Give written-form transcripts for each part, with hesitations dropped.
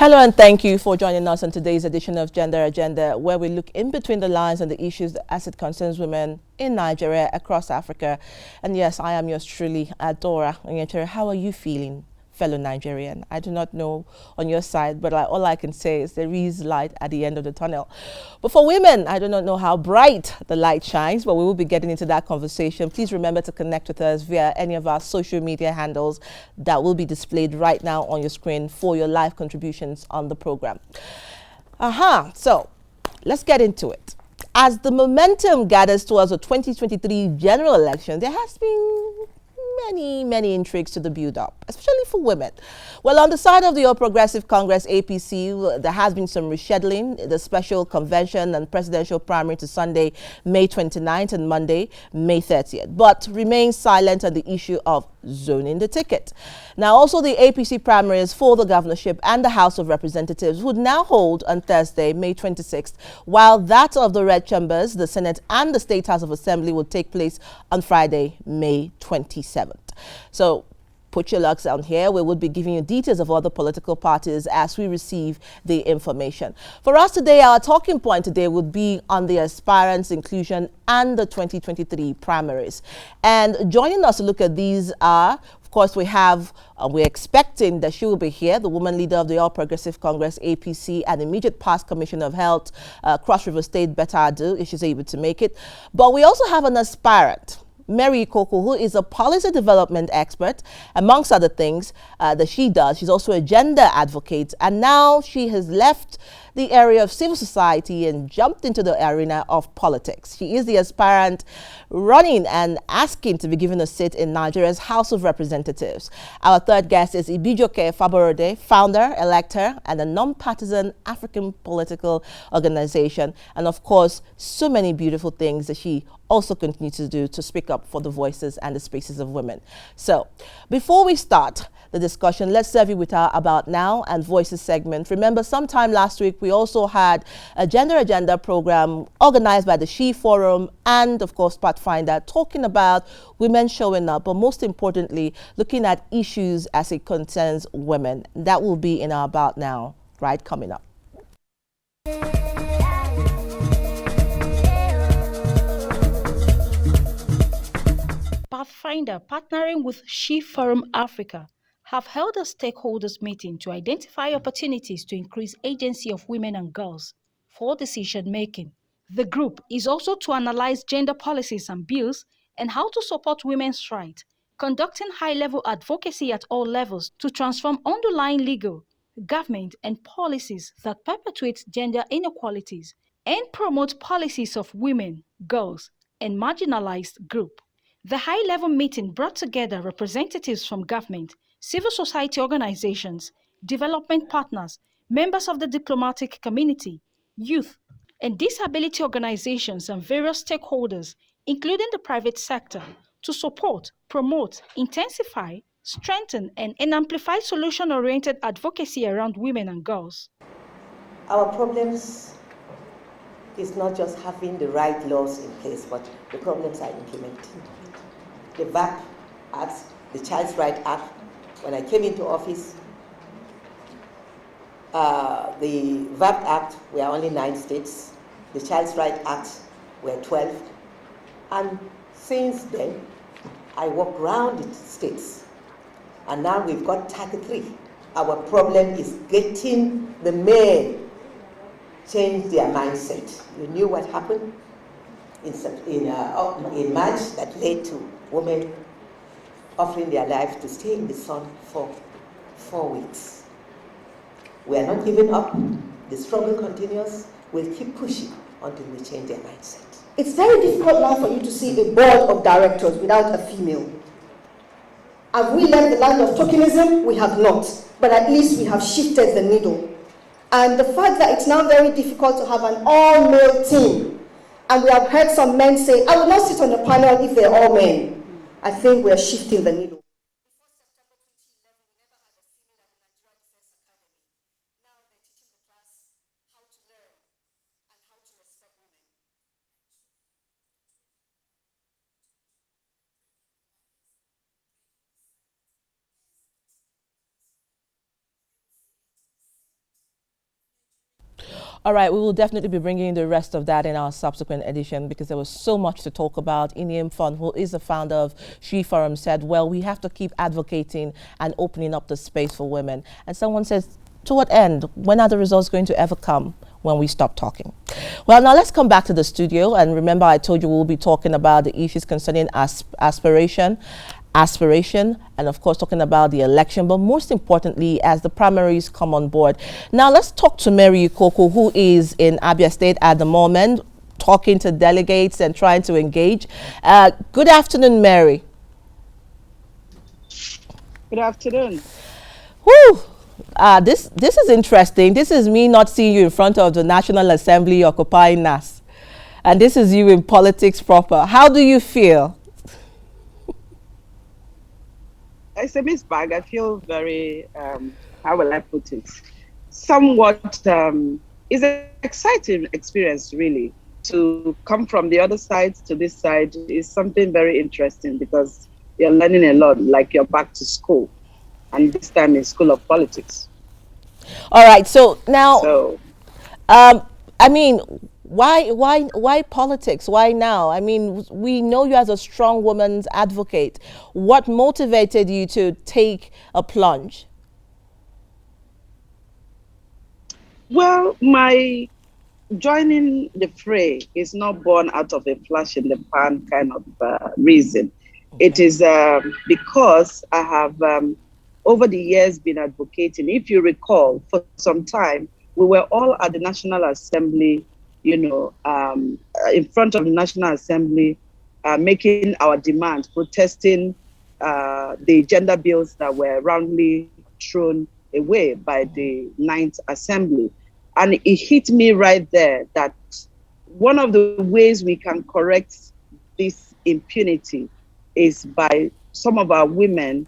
Hello and thank you for joining us on today's edition of Gender Agenda, where we look in between the lines on the issues as it concerns women in Nigeria, across Africa. And yes, I am yours truly, Adora Onyetere. How are you feeling, fellow Nigerian? I do not know on your side, but all I can say is there is light at the end of the tunnel. But for women, I do not know how bright the light shines, but we will be getting into that conversation. Please remember to connect with us via any of our social media handles that will be displayed right now on your screen for your live contributions on the program. So let's get into it. As the momentum gathers towards the 2023 general election, there has been many intrigues to the build-up, especially for women. Well, on the side of the All Progressive Congress, APC, there has been some rescheduling, the special convention and presidential primary to Sunday, May 29th and Monday, May 30th, but remains silent on the issue of zoning the ticket. Now, also the APC primaries for the governorship and the House of Representatives would now hold on Thursday, May 26th, while that of the red chambers, the Senate and the State House of Assembly would take place on Friday, May 27th. So put your lugs down here. We will be giving you details of other political parties as we receive the information. For us today, our talking point today would be on the aspirants inclusion and the 2023 primaries. And joining us to look at these are, of course, we're expecting that she will be here, the woman leader of the All Progressive Congress, APC, and immediate past Commissioner of Health, Cross River State, Betta Adu, if she's able to make it. But we also have an aspirant, Mary Koko, who is a policy development expert, amongst other things that she does. She's also a gender advocate, and now she has left the area of civil society and jumped into the arena of politics. She is the aspirant running and asking to be given a seat in Nigeria's House of Representatives. Our third guest is Ibijoke Faborode, founder, elector, and a non-partisan African political organization. And of course, so many beautiful things that she also continues to do to speak up for the voices and the spaces of women. So before we start the discussion, let's serve you with our About Now and Voices segment. Remember, sometime last week, we also had a Gender Agenda program organized by the She Forum and, of course, Pathfinder, talking about women showing up, but most importantly, looking at issues as it concerns women. That will be in our About Now, right, coming up. Pathfinder, partnering with She Forum Africa, have held a stakeholders meeting to identify opportunities to increase agency of women and girls for decision-making. The group is also to analyze gender policies and bills and how to support women's rights, conducting high-level advocacy at all levels to transform underlying legal, government, and policies that perpetuate gender inequalities and promote policies of women, girls, and marginalized groups. The high-level meeting brought together representatives from government, civil society organizations, development partners, members of the diplomatic community, youth, and disability organizations and various stakeholders, including the private sector, to support, promote, intensify, strengthen, and amplify solution-oriented advocacy around women and girls. Our problems is not just having the right laws in place, but the problems are implementing. The VAP Act, the Child's Right Act, when I came into office, the VAP Act were only 9 states, the Child's Right Act were 12, and since then, I walked around the states, and now we've got 33. Our problem is getting the men change their mindset. You knew what happened in March that led to women offering their lives to stay in the sun for 4 weeks. We are not giving up. The struggle continues. We'll keep pushing until we change their mindset. It's very difficult now for you to see a board of directors without a female. Have we left the land of tokenism? We have not. But at least we have shifted the needle. And the fact that it's now very difficult to have an all-male team, and we have heard some men say, I will not sit on the panel if they're all men. I think we're shifting the needle. All right, we will definitely be bringing the rest of that in our subsequent edition because there was so much to talk about. Inium Fund, who is the founder of She Forum, said, well, we have to keep advocating and opening up the space for women. And someone says, to what end? When are the results going to ever come? When we stop talking. Well, now let's come back to the studio. And remember, I told you we'll be talking about the issues concerning aspiration, and of course talking about the election, but most importantly as the primaries come on board. Now let's talk to Mary Ikoko, who is in Abia State at the moment, talking to delegates and trying to engage. Good afternoon, Mary. Good afternoon. Whew. This is interesting. This is me not seeing you in front of the National Assembly occupying NAS. And this is you in politics proper. How do you feel? It's a mixed bag. I feel very, how will I put it? Somewhat, it's an exciting experience, really. To come from the other side to this side is something very interesting because you're learning a lot, like you're back to school. And this time in School of Politics. All right. So now, I mean, why politics? Why now? I mean, we know you as a strong woman's advocate. What motivated you to take a plunge? Well, my joining the fray is not born out of a flash in the pan kind of reason. Okay. It is because I have over the years been advocating. If you recall, for some time, we were all at the National Assembly, in front of the National Assembly, making our demands, protesting the gender bills that were roundly thrown away by the Ninth Assembly. And it hit me right there that one of the ways we can correct this impunity is by some of our women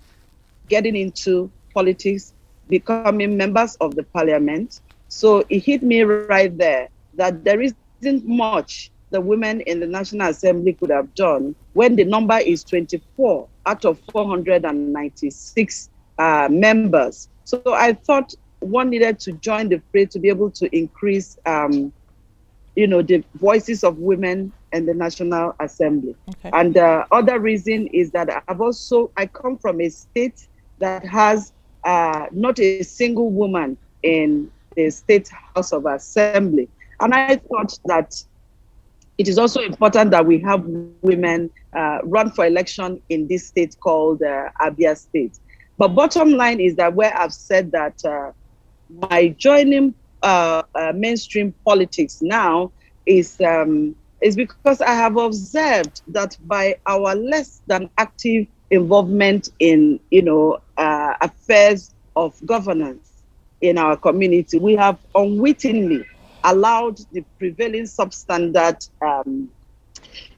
getting into politics, becoming members of the parliament. So it hit me right there that there isn't much the women in the National Assembly could have done when the number is 24 out of 496 members. So I thought one needed to join the fray to be able to increase, the voices of women in the National Assembly. Okay. And the other reason is that I come from a state that has not a single woman in the State House of Assembly. And I thought that it is also important that we have women run for election in this state called Abia State. But bottom line is that where I've said that my joining mainstream politics now is because I have observed that by our less than active involvement in, affairs of governance in our community, we have unwittingly allowed the prevailing substandard,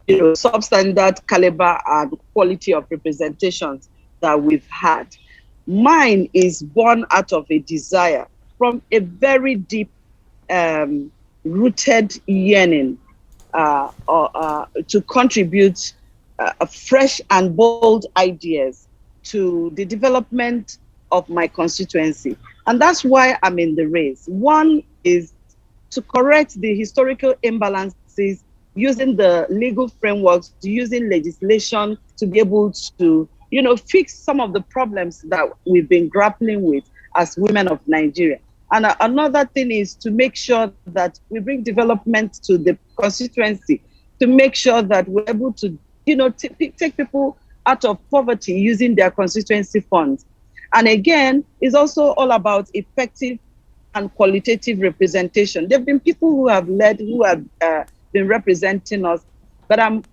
substandard caliber and quality of representations that we've had. Mine is born out of a desire from a very deep, rooted yearning to contribute fresh and bold ideas to the development of my constituency. And that's why I'm in the race. One is to correct the historical imbalances using the legal frameworks, using legislation to be able to, fix some of the problems that we've been grappling with as women of Nigeria. And another thing is to make sure that we bring development to the constituency, to make sure that we're able to, take people out of poverty using their constituency funds. And again, it's also all about effective and qualitative representation. There have been people who have led, who have been representing us, but I'm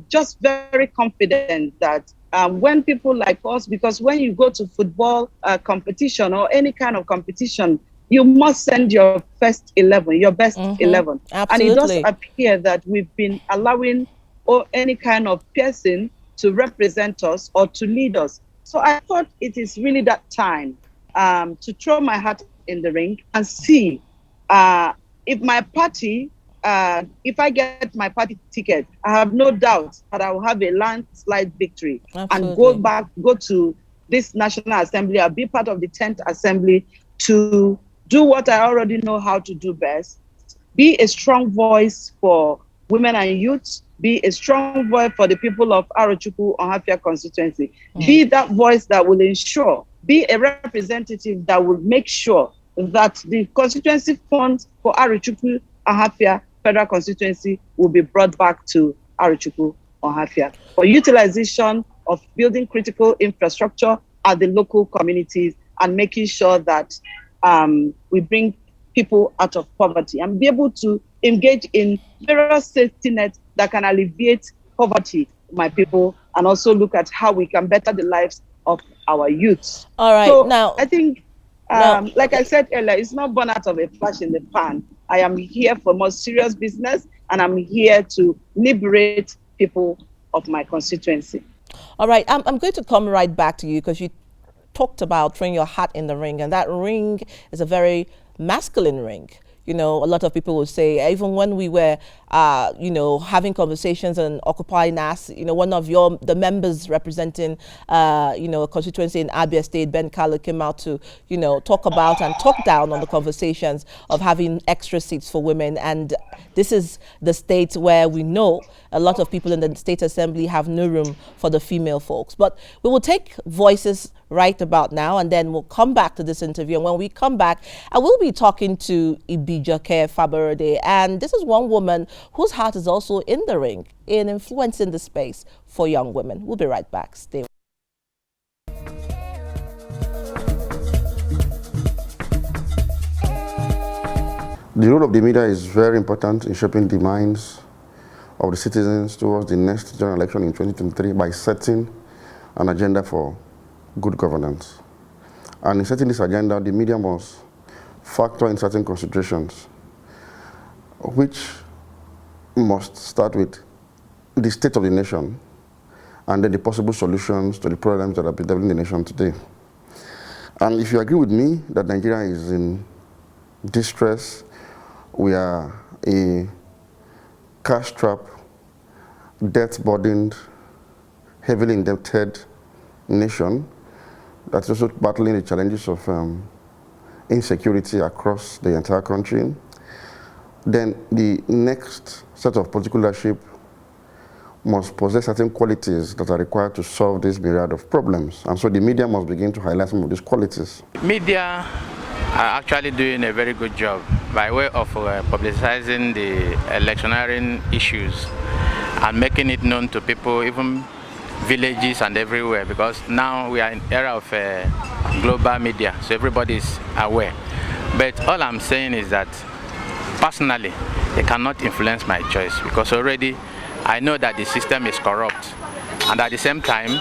just very confident that when people like us, because when you go to football competition or any kind of competition, you must send your first 11, your best 11. Absolutely. And it does appear that we've been allowing any kind of person to represent us or to lead us. So I thought it is really that time to throw my hat in the ring and see if my party, if I get my party ticket, I have no doubt that I will have a landslide victory. Absolutely. And go to this National Assembly, I'll be part of the 10th Assembly to do what I already know how to do best, Be a strong voice for women and youth. Be a strong voice for the people of Arochukwu Ohafia constituency. Be that voice that will ensure, be a representative that will make sure that the constituency funds for Arochukwu Ohafia federal constituency will be brought back to Arochukwu Ohafia for utilization of building critical infrastructure at the local communities and making sure that we bring people out of poverty and be able to engage in various safety nets that can alleviate poverty, my people, and also look at how we can better the lives of our youths. All right, so now I think, like I said earlier, it's not born out of a flash in the pan. I am here for more serious business, and I'm here to liberate people of my constituency. All right, I'm going to come right back to you because you talked about throwing your hat in the ring, and that ring is a very masculine ring. You know, a lot of people would say, even when we were, you know, having conversations and Occupy NAS, you know, one of the members representing, you know, a constituency in Abia State, Ben Carlo, came out to, you know, talk about and talk down on the conversations of having extra seats for women. And this is the state where we know a lot of people in the state assembly have no room for the female folks. But we will take voices right about now, and then we'll come back to this interview. And when we come back, I will be talking to Ibijoke Faberode, and this is one woman whose heart is also in the ring, in influencing the space for young women. We'll be right back. Stay with The role of the media is very important in shaping the minds of the citizens towards the next general election in 2023 by setting an agenda for good governance. And in setting this agenda, the media must factor in certain considerations, which must start with the state of the nation and then the possible solutions to the problems that are bedeviling the nation today. And if you agree with me that Nigeria is in distress, we are a cash-strapped, debt-burdened, heavily indebted nation that's also battling the challenges of insecurity across the entire country, then the next set of political leadership must possess certain qualities that are required to solve this myriad of problems. And so the media must begin to highlight some of these qualities. Media are actually doing a very good job by way of publicizing the electioneering issues and making it known to people, even villages and everywhere, because now we are in era of global media, so everybody is aware. But all I'm saying is that personally, they cannot influence my choice, because already I know that the system is corrupt, and at the same time,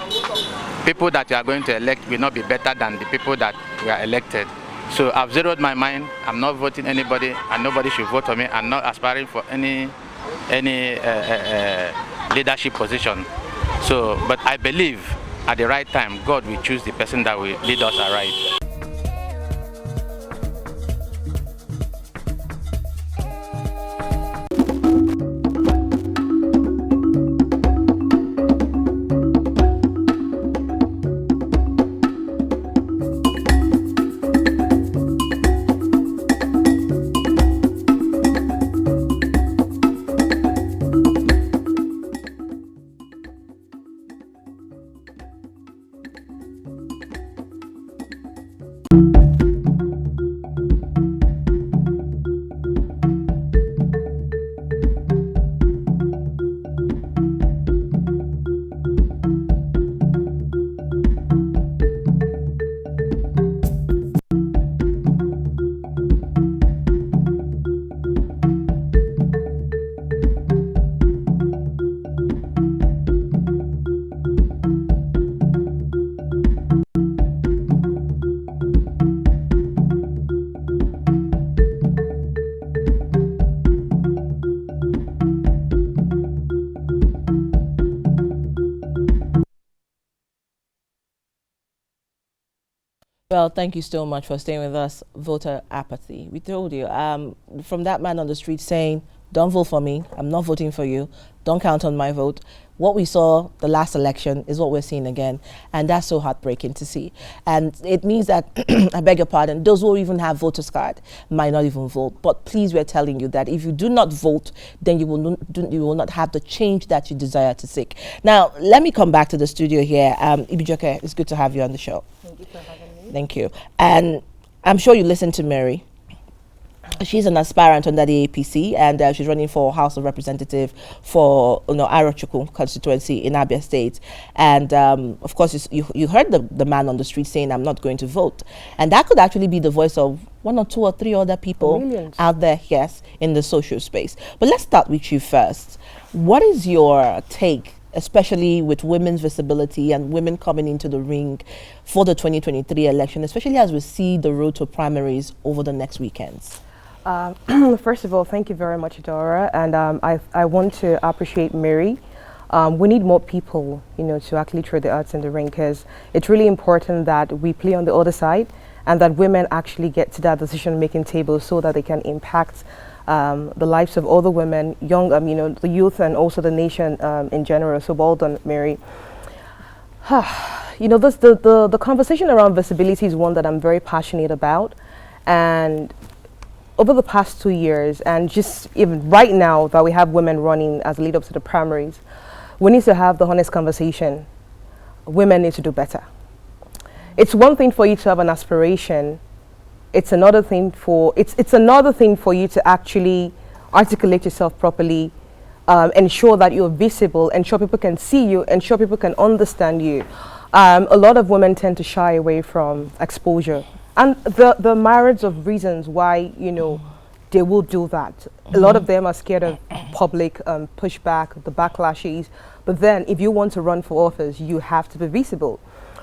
people that you are going to elect will not be better than the people that were elected. So I've zeroed my mind. I'm not voting anybody, and nobody should vote for me. I'm not aspiring for any leadership position. So, but I believe at the right time, God will choose the person that will lead us aright. Well, thank you so much for staying with us. Voter apathy. We told you, from that man on the street saying, don't vote for me. I'm not voting for you. Don't count on my vote. What we saw the last election is what we're seeing again. And that's so heartbreaking to see. And it means that, I beg your pardon, those who even have voters card might not even vote. But please, we're telling you that if you do not vote, then you will not have the change that you desire to seek. Now, let me come back to the studio here. Ibijoke, it's good to have you on the show. Thank you for having me. Thank you. And I'm sure you listened to Mary. She's an aspirant under the APC, and she's running for House of Representative for Arochukwu constituency in Abia State. And of course, you heard the man on the street saying, "I'm not going to vote," and that could actually be the voice of one or two or three other people out there, yes, in the social space. But let's start with you first. What is your take, especially with women's visibility and women coming into the ring for the 2023 election, especially as we see the road to primaries over the next weekends? First of all, thank you very much, Dora, and I want to appreciate Mary. We need more people, to actually throw the arts in the ring, because it's really important that we play on the other side and that women actually get to that decision-making table so that they can impact the lives of other women, young, the youth, and also the nation in general. So well done, Mary. The conversation around visibility is one that I'm very passionate about, and over the past 2 years, and just even right now that we have women running as a lead up to the primaries, we need to have the honest conversation. Women need to do better. It's one thing for you to have an aspiration. It's another thing for you to actually articulate yourself properly, ensure that you're visible, ensure people can see you, ensure people can understand you. A lot of women tend to shy away from exposure. And the myriads of reasons why, they will do that. A lot of them are scared of public pushback, the backlashes. But then if you want to run for office, you have to be visible.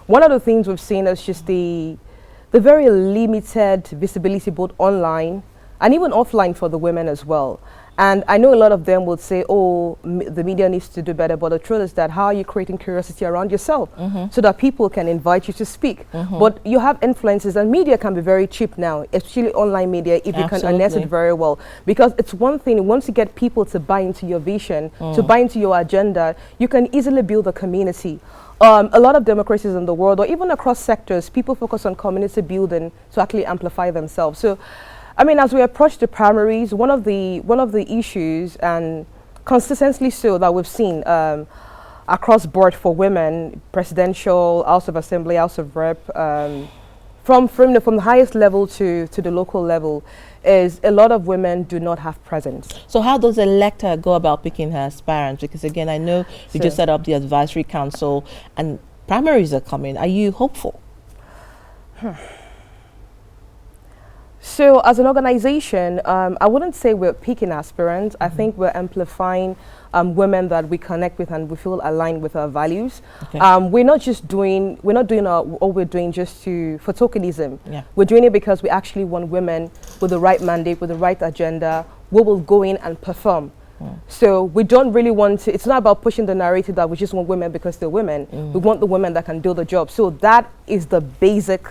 One of the things we've seen is just the very limited visibility both online and even offline for the women as well. And I know a lot of them would say, oh, the media needs to do better. But the truth is that how are you creating curiosity around yourself so that people can invite you to speak? But you have influences, and media can be very cheap now, especially online media, if you can harness it very well. Because it's one thing, once you get people to buy into your vision, to buy into your agenda, you can easily build a community. A lot of democracies in the world, or even across sectors, people focus on community building to actually amplify themselves. So, I mean, as we approach the primaries, one of the issues, and consistently so, that we've seen across board for women, presidential, House of Assembly, House of Rep, from the highest level to the local level, is a lot of women do not have presence. So how does the elector go about picking her aspirants? Because again, I know you just set up the advisory council and primaries are coming. Are you hopeful? So as an organization, I wouldn't say we're picking aspirants. I think we're amplifying women that we connect with and we feel aligned with our values. Okay. We're not doing all we're doing just for tokenism. Yeah. We're doing it because we actually want women with the right mandate, with the right agenda, who will go in and perform. So we don't really want to, it's not about pushing the narrative that we just want women because they're women. We want the women that can do the job. So that is the basic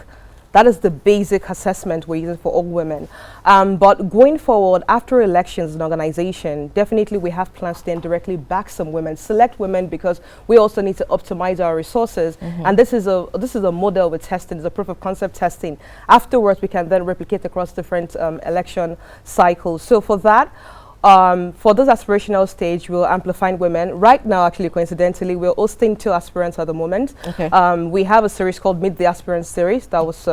assessment we're using for all women. But going forward, after elections as an organization, definitely we have plans to then directly back some women, select women, because we also need to optimize our resources. And this is a model we're testing, it's a proof of concept testing. Afterwards, we can then replicate across different election cycles. So for that, for this aspirational stage, we're amplifying women. Right now, actually, coincidentally, we're hosting 2 aspirants at the moment. Okay. We have a series called Meet the Aspirants series that was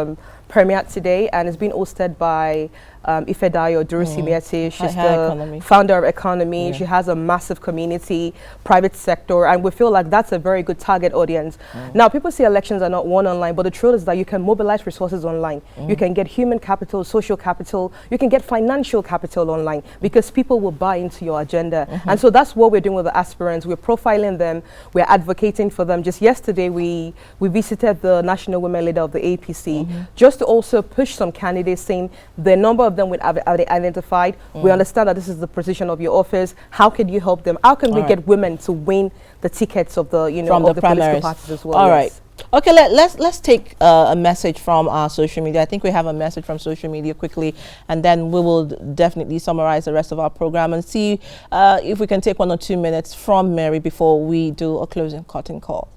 premiered today, and it's been hosted by Ifedayo Durusimieti. She's the founder of Economy. Yeah. She has a massive community, private sector, and we feel like that's a very good target audience. Now, people say elections are not won online, but the truth is that you can mobilize resources online. You can get human capital, social capital, you can get financial capital online, because people will buy into your agenda. And so that's what we're doing with the aspirants. We're profiling them, we're advocating for them. Just yesterday, we visited the national women leader of the APC, just to also push some candidates, saying the number of them have identified. We understand that this is the position of your office. How can you help them? How can we get women to win the tickets of the, of the political parties as well? All right. Okay, let's take a message from our social media. I think we have a message from social media quickly, and then we will definitely summarize the rest of our program and see if we can take 1 or 2 minutes from Mary before we do a closing curtain call.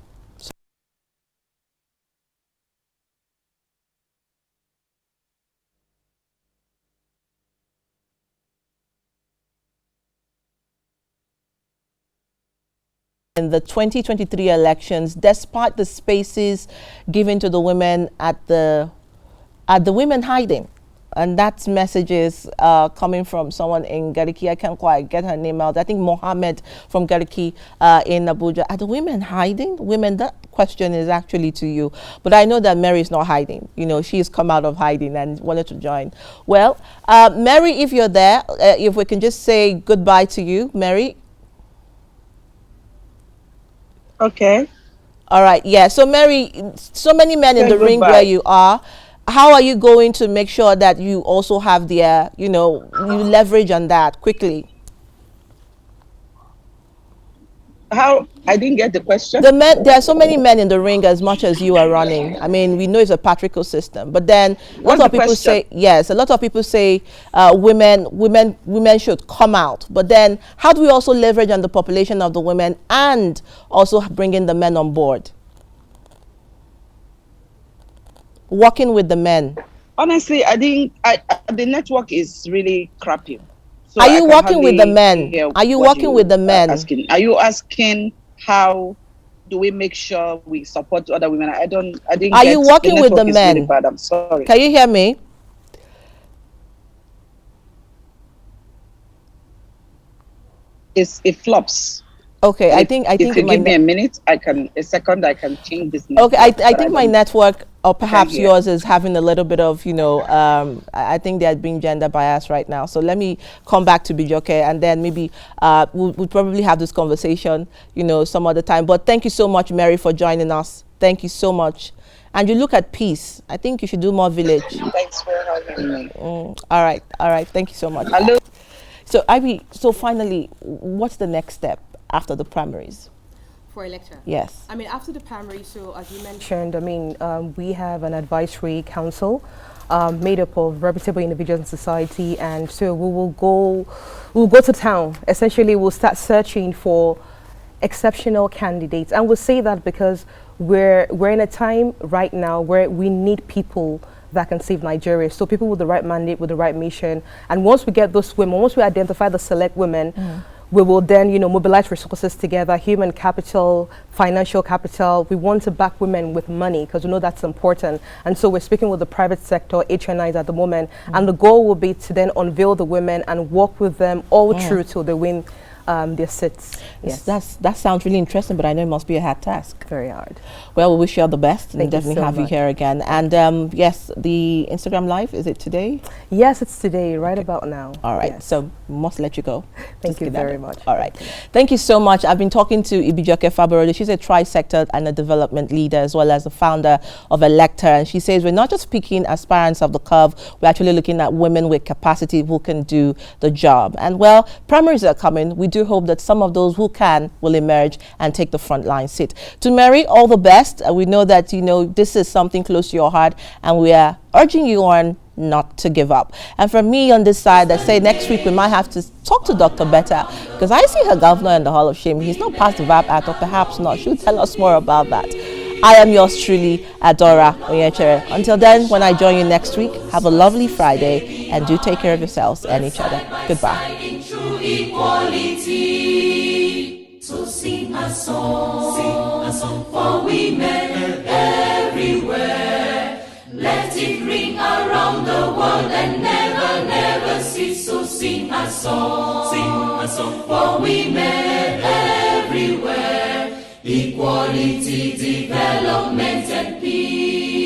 In the 2023 elections, despite the spaces given to the women at the women hiding, and that's messages coming from someone in Gariki. I can't quite get her name out. I think Mohammed from Gariki in Abuja. Are the women hiding? Women, that question is actually to you. But I know that Mary is not hiding. You know, she's come out of hiding and wanted to join. Well, Mary, if you're there, if we can just say goodbye to you, Mary. Okay. All right. Yeah. So Mary, so many men in the ring where you are. How are you going to make sure that you also have the, you know, you leverage on that quickly? How? I didn't get the question. The men, there are so many men in the ring as much as you are running. I mean, we know it's a patriarchal system, but then a lot of people say, yes, a lot of people say women should come out. But then how do we also leverage on the population of the women and also bring in the men on board? Working with the men. Honestly, I think the network is really crappy. So are you working with the men? Are you working with the men? Are you asking how do we make sure we support other women? I didn't Are get you working the with the network is men? really bad. I'm sorry. Can you hear me? It flops. Okay, I think if you give me a minute, I can change this network. Okay, I think my network or perhaps yours is having a little bit of, you know, I think they're being gender biased right now. So let me come back to Bijoke and then maybe we'll probably have this conversation, you know, some other time. But thank you so much, Mary, for joining us. Thank you so much. And you look at peace. I think you should do more village. Thanks for having me. All right. Thank you so much. Hello. So Ivy, so finally, what's the next step after the primaries? For election? Yes. I mean, after the primary, so as you mentioned, I mean, we have an advisory council made up of reputable individuals in society, and so we'll go to town. Essentially, we'll start searching for exceptional candidates, and we'll say that because we're in a time right now where we need people that can save Nigeria. So people with the right mandate, with the right mission, and once we get those women, once we identify the select women. We will then, you know, mobilize resources together, human capital, financial capital. We want to back women with money because we know that's important. And so we're speaking with the private sector, HNIs at the moment. And the goal will be to then unveil the women and work with them all through till they win their seats. Yes. That sounds really interesting, but I know it must be a hard task. Very hard. Well, we wish you all the best and definitely have you here again. And yes, the Instagram Live, is it today? Yes, it's today, right about now. All right, so must let you go. Thank you very much. All right. Thank you so much. I've been talking to Ibijoke Faborode. She's a tri-sector and a development leader as well as the founder of Elector. And she says we're not just picking aspirants of the curve, we're actually looking at women with capacity who can do the job. And well, primaries are coming. We do hope that some of those who can will emerge and take the front line seat. To Mary, all the best. We know that, you know, this is something close to your heart and we are urging you on not to give up. And for me on this side, I say next week we might have to talk to Dr. Betta because I see her governor in the Hall of Shame. He's not past the VAP Act, or perhaps not. She'll tell us more about that. I am yours truly, Adora Onyechere. Until then, when I join you next week, have a lovely Friday and do take care of yourselves and each other. Goodbye. So sing a song for women everywhere. Let it ring around the world and never, never cease. So sing a song for women everywhere. Equality, development and peace.